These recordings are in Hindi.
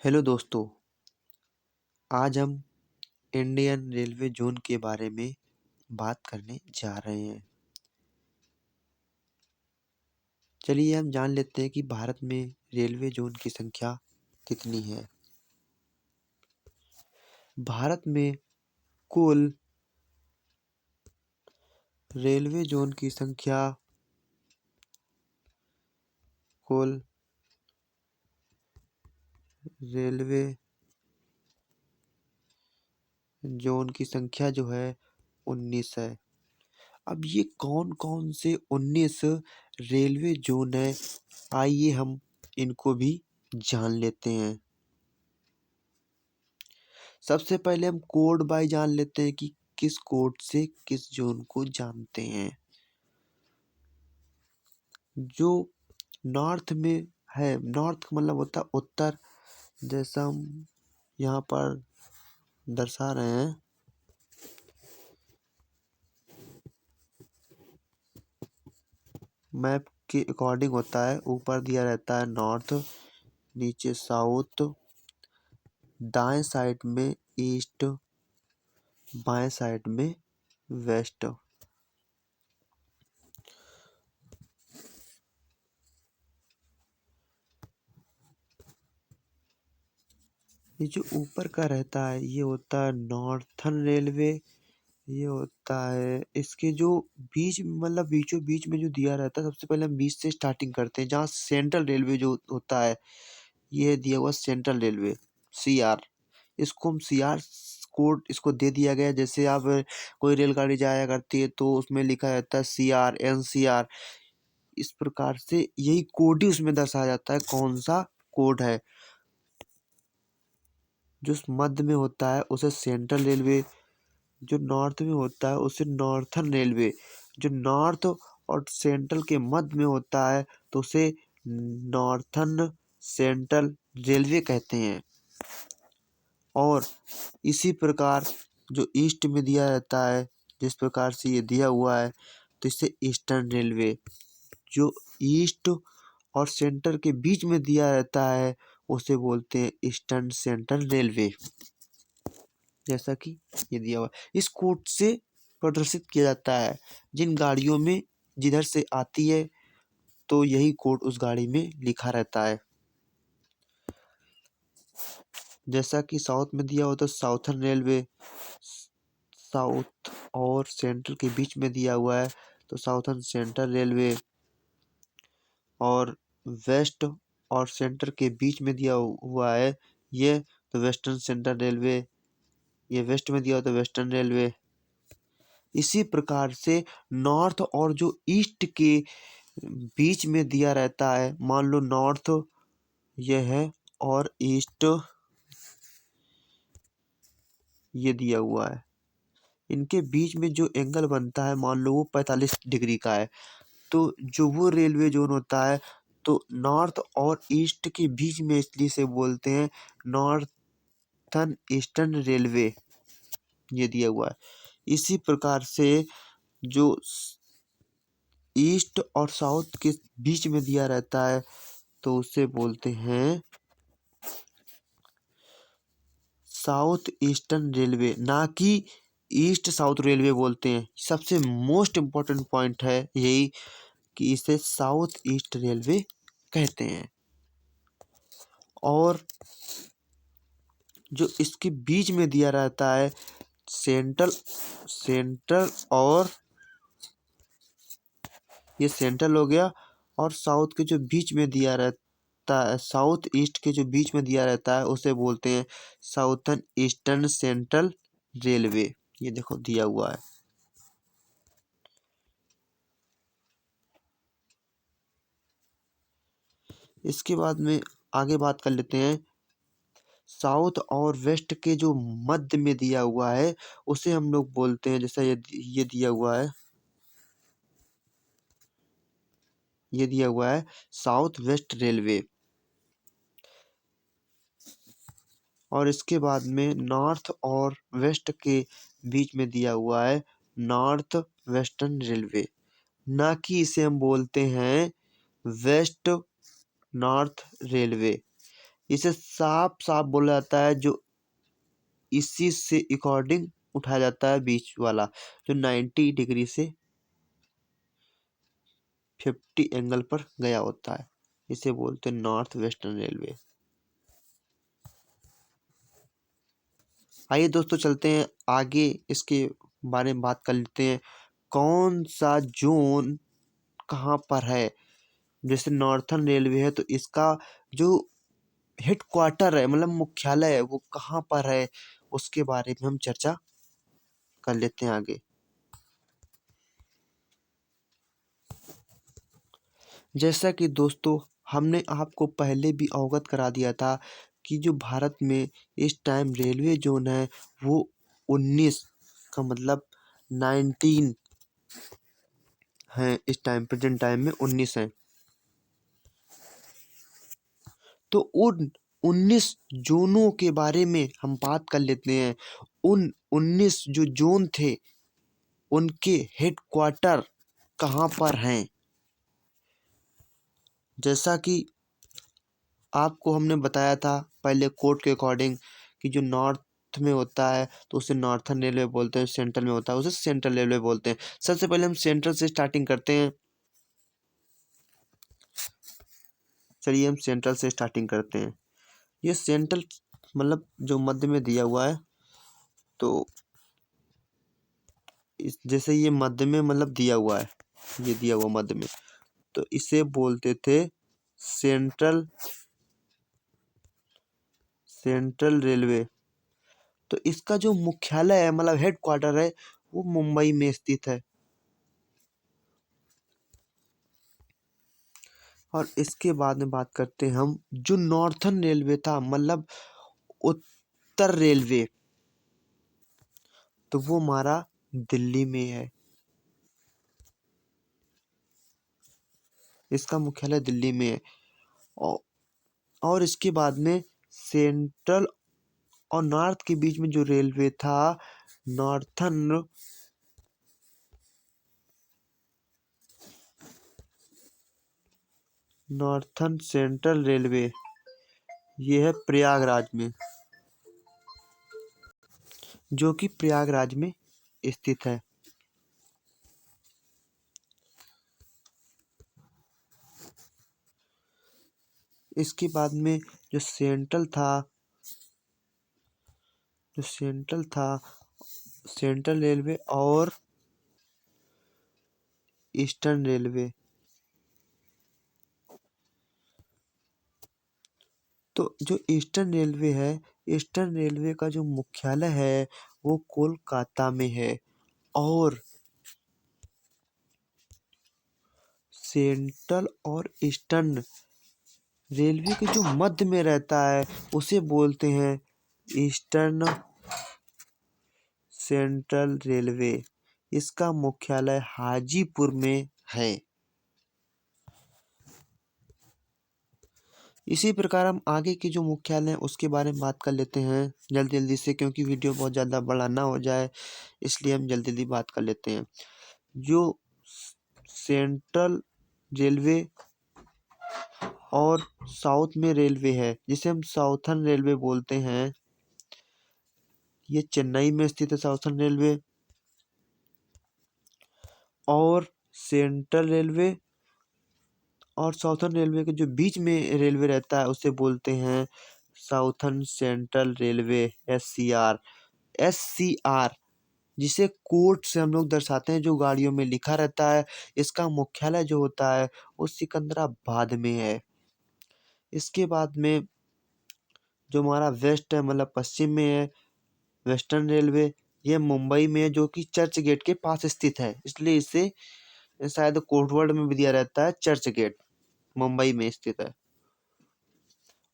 हेलो दोस्तों। आज हम इंडियन रेलवे जोन के बारे में बात करने जा रहे हैं। चलिए हम जान लेते हैं कि भारत में रेलवे जोन की संख्या कितनी है। भारत में कुल रेलवे जोन की संख्या कुल रेलवे जोन की संख्या जो है 19 है। अब ये कौन कौन से 19 रेलवे जोन है, आइए हम इनको भी जान लेते हैं। सबसे पहले हम कोड बाय जान लेते हैं कि किस कोड से किस जोन को जानते हैं। जो नॉर्थ में है, नॉर्थ का मतलब होता है उत्तर, जैसा हम यहाँ पर दर्शा रहे हैं। मैप के अकॉर्डिंग होता है, ऊपर दिया रहता है नॉर्थ, नीचे साउथ, दाएं साइड में ईस्ट, बाएं साइड में वेस्ट। ये जो ऊपर का रहता है ये होता है नॉर्थर्न रेलवे। ये होता है इसके जो बीच मतलब बीचों बीच में जो दिया रहता है, सबसे पहले हम बीच से स्टार्टिंग करते हैं, जहाँ सेंट्रल रेलवे जो होता है, ये दिया हुआ सेंट्रल रेलवे CR। इसको हम CR कोड इसको दे दिया गया। जैसे आप कोई रेलगाड़ी जाया करती है तो उसमें लिखा रहता है CR NCR, इस प्रकार से यही कोड ही उसमें दर्शाया जाता है कौन सा कोड है। जो मध्य में होता है उसे सेंट्रल रेलवे, जो नॉर्थ में होता है उसे नॉर्थर्न रेलवे, जो नॉर्थ और सेंट्रल के मध्य में होता है तो उसे नॉर्थर्न सेंट्रल रेलवे कहते हैं। और इसी प्रकार जो ईस्ट में दिया रहता है, जिस प्रकार से ये दिया हुआ है, तो इसे ईस्टर्न रेलवे। जो ईस्ट और सेंटर के बीच में दिया रहता है उसे बोलते हैं ईस्टर्न सेंट्रल रेलवे, जैसा कि ये दिया हुआ है। इस कोड से प्रदर्शित किया जाता है जिन गाड़ियों में जिधर से आती है, तो यही कोड उस गाड़ी में लिखा रहता है। जैसा कि साउथ में दिया होता है साउथर्न रेलवे, साउथ और सेंट्रल के बीच में दिया हुआ है तो साउथर्न सेंट्रल रेलवे, और वेस्ट और सेंटर के बीच में दिया हुआ है ये तो वेस्टर्न सेंट्रल रेलवे, ये वेस्ट में दिया हो तो वेस्टर्न रेलवे। इसी प्रकार से नॉर्थ और जो ईस्ट के बीच में दिया रहता है, मान लो नॉर्थ ये है और ईस्ट ये दिया हुआ है, इनके बीच में जो एंगल बनता है मान लो वो 45 डिग्री का है, तो जो वो रेलवे जोन होता है तो नॉर्थ और ईस्ट के बीच में, इसलिए से बोलते हैं नॉर्थर्न ईस्टर्न रेलवे, ये दिया हुआ है। इसी प्रकार से जो ईस्ट और साउथ के बीच में दिया रहता है तो उसे बोलते हैं साउथ ईस्टर्न रेलवे, ना कि ईस्ट साउथ रेलवे बोलते हैं। सबसे मोस्ट इम्पोर्टेंट पॉइंट है यही कि इसे साउथ ईस्ट रेलवे कहते हैं। और जो इसके बीच में दिया रहता है सेंट्रल सेंट्रल और ये सेंट्रल हो गया, और साउथ के जो बीच में दिया रहता है, साउथ ईस्ट के जो बीच में दिया रहता है उसे बोलते हैं साउथर्न ईस्टर्न सेंट्रल रेलवे। ये देखो दिया हुआ है। इसके बाद में आगे बात कर लेते हैं। साउथ और वेस्ट के जो मध्य में दिया हुआ है उसे हम लोग बोलते हैं, जैसा ये दिया हुआ है, ये दिया हुआ है साउथ वेस्ट रेलवे। और इसके बाद में नॉर्थ और वेस्ट के बीच में दिया हुआ है नॉर्थ वेस्टर्न रेलवे, ना कि इसे हम बोलते हैं वेस्ट नॉर्थ रेलवे। इसे साफ साफ बोला जाता है, जो इसी से अकॉर्डिंग उठाया जाता है, बीच वाला जो 90 डिग्री से 50 एंगल पर गया होता है, इसे बोलते हैं नॉर्थ वेस्टर्न रेलवे। आइए दोस्तों चलते हैं आगे, इसके बारे में बात कर लेते हैं, कौन सा जोन कहाँ पर है। जैसे नॉर्थर्न रेलवे है तो इसका जो हेड क्वार्टर है, मतलब मुख्यालय है, वो कहाँ पर है, उसके बारे में हम चर्चा कर लेते हैं आगे। जैसा कि दोस्तों हमने आपको पहले भी अवगत करा दिया था कि जो भारत में इस टाइम रेलवे जोन है वो 19 का मतलब 19 है, इस टाइम प्रेजेंट टाइम में 19 है। तो उन 19 जोनों के बारे में हम बात कर लेते हैं। उन 19 जो जोन थे उनके हेड क्वार्टर कहाँ पर हैं। जैसा कि आपको हमने बताया था पहले कोड के अकॉर्डिंग कि जो नॉर्थ में होता है तो उसे नॉर्थर्न रेलवे बोलते हैं, सेंट्रल में होता है उसे सेंट्रल रेलवे बोलते हैं। सबसे पहले हम सेंट्रल से स्टार्टिंग करते हैं। चलिए हम सेंट्रल से स्टार्टिंग करते हैं। ये सेंट्रल मतलब जो मध्य में दिया हुआ है, तो जैसे ये मध्य में मतलब दिया हुआ है, ये दिया हुआ मध्य में, तो इसे बोलते थे सेंट्रल सेंट्रल रेलवे। तो इसका जो मुख्यालय है मतलब हेड क्वार्टर है वो मुंबई में स्थित है। और इसके बाद में बात करते हैं हम जो नॉर्थर्न रेलवे था मतलब उत्तर रेलवे, तो वो हमारा दिल्ली में है, इसका मुख्यालय दिल्ली में है। औ- और इसके बाद में सेंट्रल और नॉर्थ के बीच में जो रेलवे था, नॉर्थर्न नॉर्थर्न सेंट्रल रेलवे, ये है प्रयागराज में, जो कि प्रयागराज में स्थित है। इसके बाद में जो सेंट्रल था सेंट्रल रेलवे और ईस्टर्न रेलवे। तो जो ईस्टर्न रेलवे है, ईस्टर्न रेलवे का जो मुख्यालय है वो कोलकाता में है। और सेंट्रल और ईस्टर्न रेलवे के जो मध्य में रहता है उसे बोलते हैं ईस्टर्न सेंट्रल रेलवे। इसका मुख्यालय हाजीपुर में है। इसी प्रकार हम आगे के जो मुख्यालय हैं उसके बारे में बात कर लेते हैं जल्दी जल्दी से, क्योंकि वीडियो बहुत ज़्यादा बड़ा ना हो जाए, इसलिए हम जल्दी जल्दी बात कर लेते हैं। जो सेंट्रल रेलवे और साउथ में रेलवे है जिसे हम साउथर्न रेलवे बोलते हैं, ये चेन्नई में स्थित है साउथर्न रेलवे। और सेंट्रल रेलवे और साउथर्न रेलवे के जो बीच में रेलवे रहता है उसे बोलते हैं southern central railway, SCR। SCR जिसे कोड से हम लोग दर्शाते हैं, जो गाड़ियों में लिखा रहता है। इसका मुख्यालय जो होता है वो सिकंदराबाद में है। इसके बाद में जो हमारा वेस्ट है मतलब पश्चिम में है, वेस्टर्न रेलवे, ये मुंबई में है, जो कि चर्च गेट के पास स्थित है, इसलिए इसे शायद कोड वर्ड में भी दिया रहता है चर्च गेट, मुंबई में स्थित है।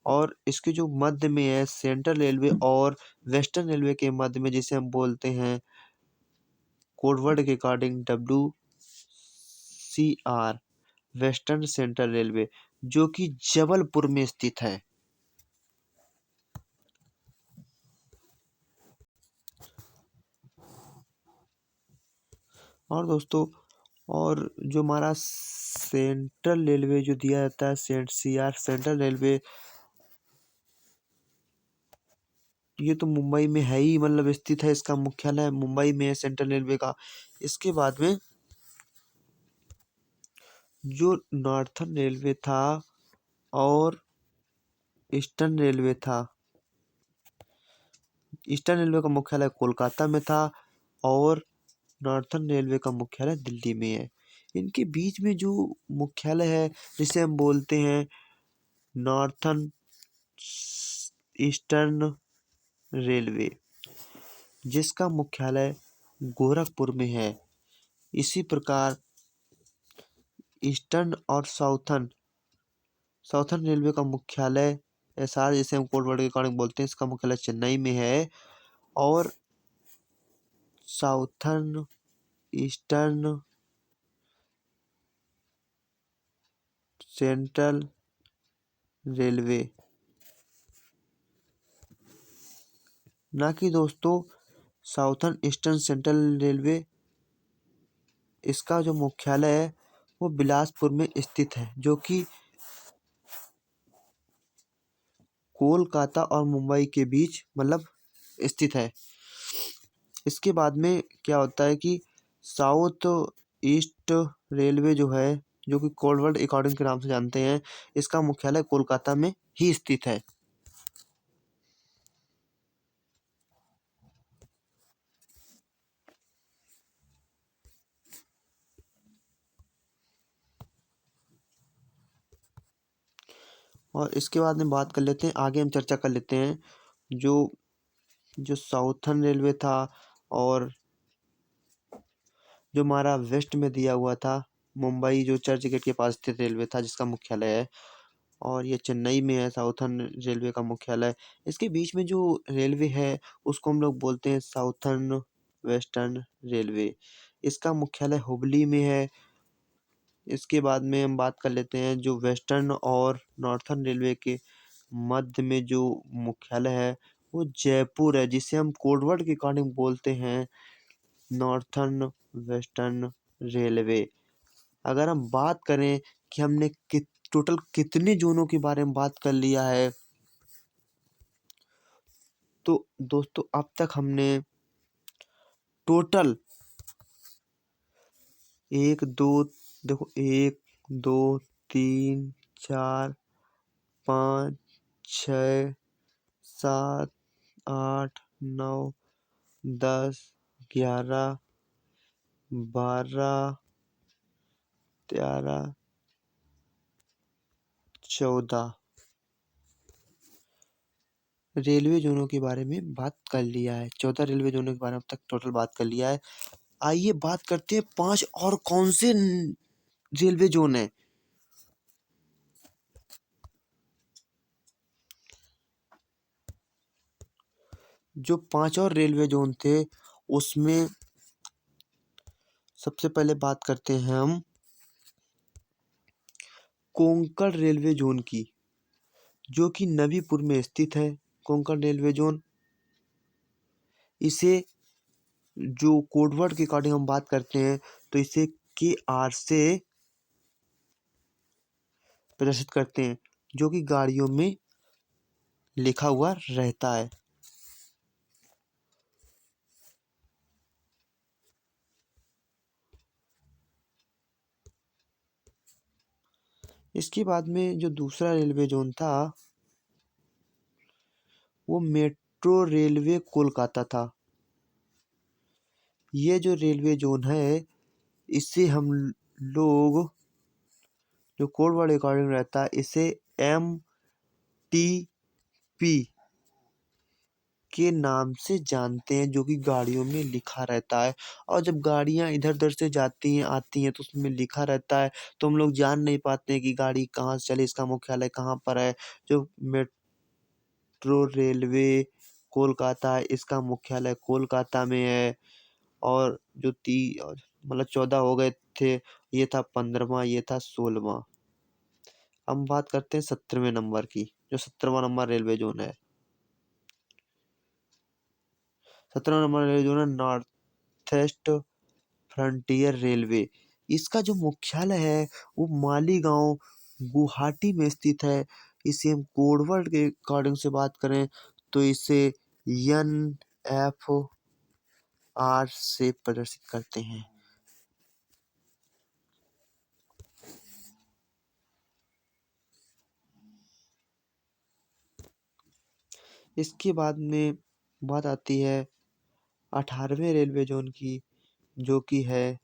और इसके जो मध्य में है सेंट्रल रेलवे और वेस्टर्न रेलवे के मध्य में, जिसे हम बोलते हैं कोड वर्ड के according WCR, western central railway, जो कि जबलपुर में स्थित है। और दोस्तों, और जो हमारा सेंट्रल रेलवे जो दिया जाता है, CR सेंट्रल रेलवे, ये तो मुंबई में है ही, मतलब स्थित है, इसका मुख्यालय मुंबई में है सेंट्रल रेलवे का। इसके बाद में जो नॉर्थर्न रेलवे था और ईस्टर्न रेलवे था, ईस्टर्न रेलवे का मुख्यालय कोलकाता में था और नॉर्थर्न रेलवे का मुख्यालय दिल्ली में है। इनके बीच में जो मुख्यालय है जिसे हम बोलते हैं नॉर्थर्न ईस्टर्न रेलवे, जिसका मुख्यालय गोरखपुर में है। इसी प्रकार ईस्टर्न और साउथर्न रेलवे का मुख्यालय एसआर, जिसे हम कोड वर्ड के अकॉर्डिंग बोलते हैं, इसका मुख्यालय चेन्नई में है। और साउथर्न ईस्टर्न सेंट्रल रेलवे, ना कि दोस्तों साउथर्न ईस्टर्न सेंट्रल रेलवे, इसका जो मुख्यालय है वो बिलासपुर में स्थित है, जो कि कोलकाता और मुंबई के बीच मतलब स्थित है। इसके बाद में क्या होता है कि साउथ ईस्ट रेलवे जो है, जो कि कोड वर्ड अकॉर्डिंग के नाम से जानते हैं, इसका मुख्यालय कोलकाता में ही स्थित है। और इसके बाद में बात कर लेते हैं, आगे हम चर्चा कर लेते हैं जो जो साउथर्न रेलवे था और जो हमारा वेस्ट में दिया हुआ था मुंबई, जो चर्च गेट के पास स्थित रेलवे था जिसका मुख्यालय है, और ये चेन्नई में है साउथर्न रेलवे का मुख्यालय। इसके बीच में जो रेलवे है उसको हम लोग बोलते हैं साउथर्न वेस्टर्न रेलवे, इसका मुख्यालय हुबली में है। इसके बाद में हम बात कर लेते हैं जो वेस्टर्न और नॉर्थर्न रेलवे के मध्य में जो मुख्यालय है वो जयपुर है, जिसे हम कोडवर्ड के अकॉर्डिंग बोलते हैं नॉर्थर्न वेस्टर्न रेलवे। अगर हम बात करें कि हमने टोटल कितने जोनों के बारे में बात कर लिया है, तो दोस्तों अब तक हमने टोटल एक दो, देखो 1 2 3 4 5 6 7 8 9 10 11 12 13 14 रेलवे जोनों के बारे में बात कर लिया है। 14 रेलवे जोनों के बारे में अब तक टोटल बात कर लिया है। आइए बात करते हैं 5 और कौन से रेलवे जोन है। जो 5 और रेलवे जोन थे उसमें सबसे पहले बात करते हैं हम कोंकण रेलवे जोन की, जो कि नवीपुर में स्थित है। कोंकण रेलवे जोन, इसे जो कोडवर्ड के अकॉर्डिंग हम बात करते हैं तो इसे KR से प्रदर्शित करते हैं, जो कि गाड़ियों में लिखा हुआ रहता है। इसके बाद में जो दूसरा रेलवे जोन था वो मेट्रो रेलवे कोलकाता था। ये जो रेलवे जोन है इसे हम लोग, जो कोड वर्ड अकॉर्डिंग रहता है, इसे MTP के नाम से जानते हैं, जो कि गाड़ियों में लिखा रहता है। और जब गाड़ियां इधर उधर से जाती हैं आती हैं तो उसमें लिखा रहता है, तो हम लोग जान नहीं पाते हैं कि गाड़ी कहाँ से चले, इसका मुख्यालय कहाँ पर है। जो मेट्रो रेलवे कोलकाता है इसका मुख्यालय कोलकाता में है। और जो मतलब 14 हो गए थे, ये था 15वां, ये था 16वां। हम बात करते हैं 17वें नंबर की, जो 17वां नंबर रेलवे जोन है। 17वां नंबर रेलवे जोन है नॉर्थ ईस्ट फ्रंटियर रेलवे। इसका जो मुख्यालय है वो मालीगांव गुवाहाटी में स्थित है। इसे हम कोडवर्ड के अकॉर्डिंग से बात करें तो इसे NFR से प्रदर्शित करते हैं। इसके बाद में बात आती है 18वें रेलवे जोन की, जो कि है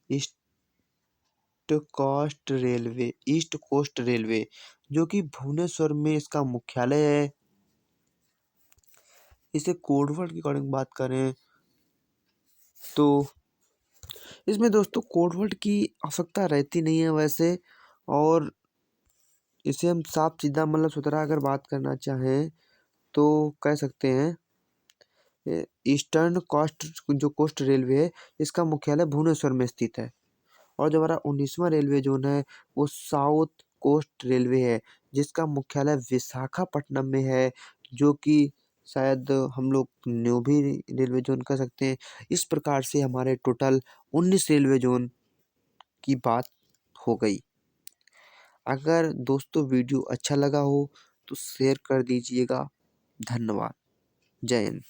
ईस्ट कोस्ट रेलवे, जो कि भुवनेश्वर में इसका मुख्यालय है। इसे कोडवर्ड की अकॉर्डिंग बात करें तो इसमें दोस्तों कोडवर्ड की आवश्यकता रहती नहीं है वैसे, और इसे हम साफ सीधा मतलब सुथरा अगर बात करना चाहें तो कह सकते हैं ईस्टर्न कोस्ट रेलवे है, इसका मुख्यालय भुवनेश्वर में स्थित है। और जो हमारा 19वां रेलवे जोन है वो साउथ कोस्ट रेलवे है, जिसका मुख्यालय विशाखापट्टनम में है, जो कि शायद हम लोग न्यू भी रेलवे जोन कह सकते हैं। इस प्रकार से हमारे टोटल 19 रेलवे जोन की बात हो गई। अगर दोस्तों वीडियो अच्छा लगा हो तो शेयर कर दीजिएगा। धन्यवाद। जय हिंद।